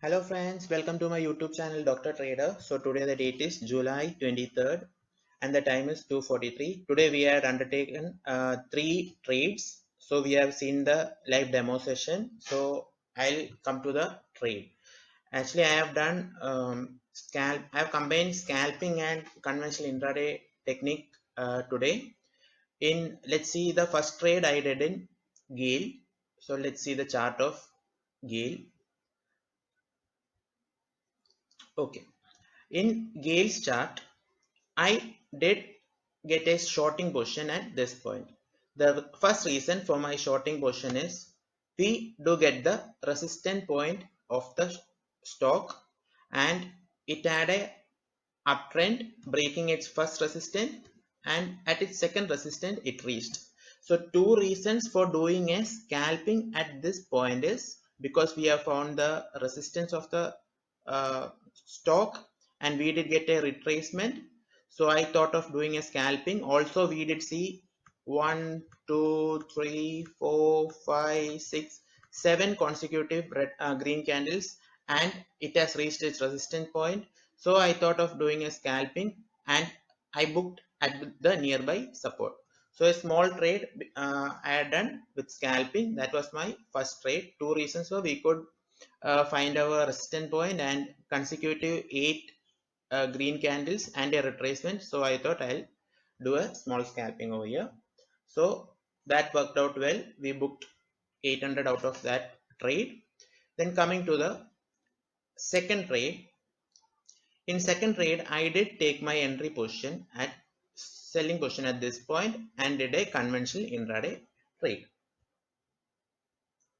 Hello friends, welcome to my YouTube channel Dr. Trader. So today the date is July 23rd and the time is 2:43. Today we had undertaken 3 trades. So we have seen the live demo session. So I'll come to the trade. Actually I have done I have combined scalping and conventional intraday technique today. Let's see the first trade I did in Gale. So let's see the chart of Gale. Okay. In Gale's chart, I did get a shorting position at this point. The first reason for my shorting position is we do get the resistance point of the stock and it had a uptrend breaking its first resistance and at its second resistance it reached. So two reasons for doing a scalping at this point is because we have found the resistance of the stock and we did get a retracement. So I thought of doing a scalping. Also we did see 1 2 3 4 5 6 7 consecutive green candles and it has reached its resistance point. So I thought of doing a scalping and I booked at the nearby support. So a small trade I had done with scalping. That was my first trade. Two reasons were we could find our resistance point and consecutive 8 green candles and a retracement. So I thought I'll do a small scalping over here. So that worked out well. We booked 800 out of that trade. Then coming to the second trade. In second trade, I did take my entry position at selling position at this point and did a conventional intraday trade.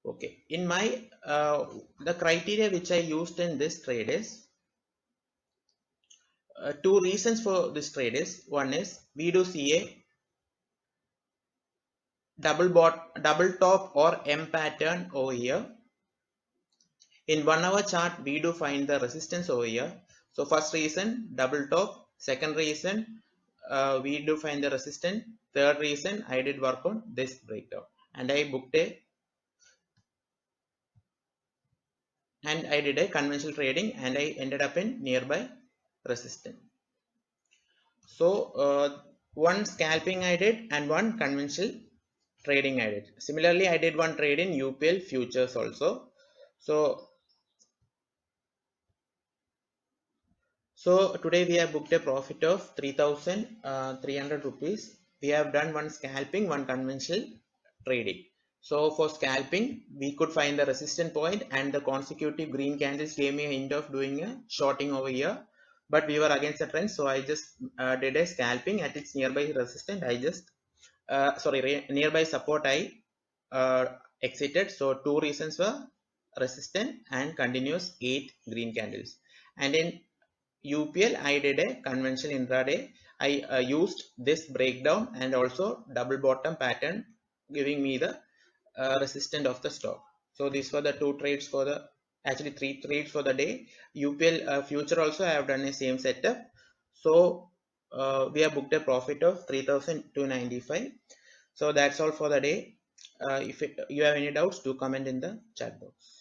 Okay. In my the criteria which I used in this trade is two reasons for this trade is one is we do see a double top or M pattern over here. In 1 hour chart, we do find the resistance over here. So first reason, double top. Second reason, we do find the resistance. Third reason, I did work on this breakdown and I booked I did a conventional trading and I ended up in nearby resistance. So one scalping I did and one conventional trading I did. Similarly, I did one trade in UPL futures also. So today we have booked a profit of 3,300 rupees. We have done one scalping, one conventional trading. So for scalping, we could find the resistance point and the consecutive green candles gave me a hint of doing a shorting over here. But we were against the trend, so I just did a scalping at its nearby resistance. Nearby support I exited. So two reasons were resistance and continuous 8 green candles. And in UPL, I did a conventional intraday. I used this breakdown and also double bottom pattern giving me the resistance of the stock. So these were the actually 3 trades for the day. UPL future also I have done the same setup. So we have booked a profit of 3,295. So that's all for the day. If you have any doubts, do comment in the chat box.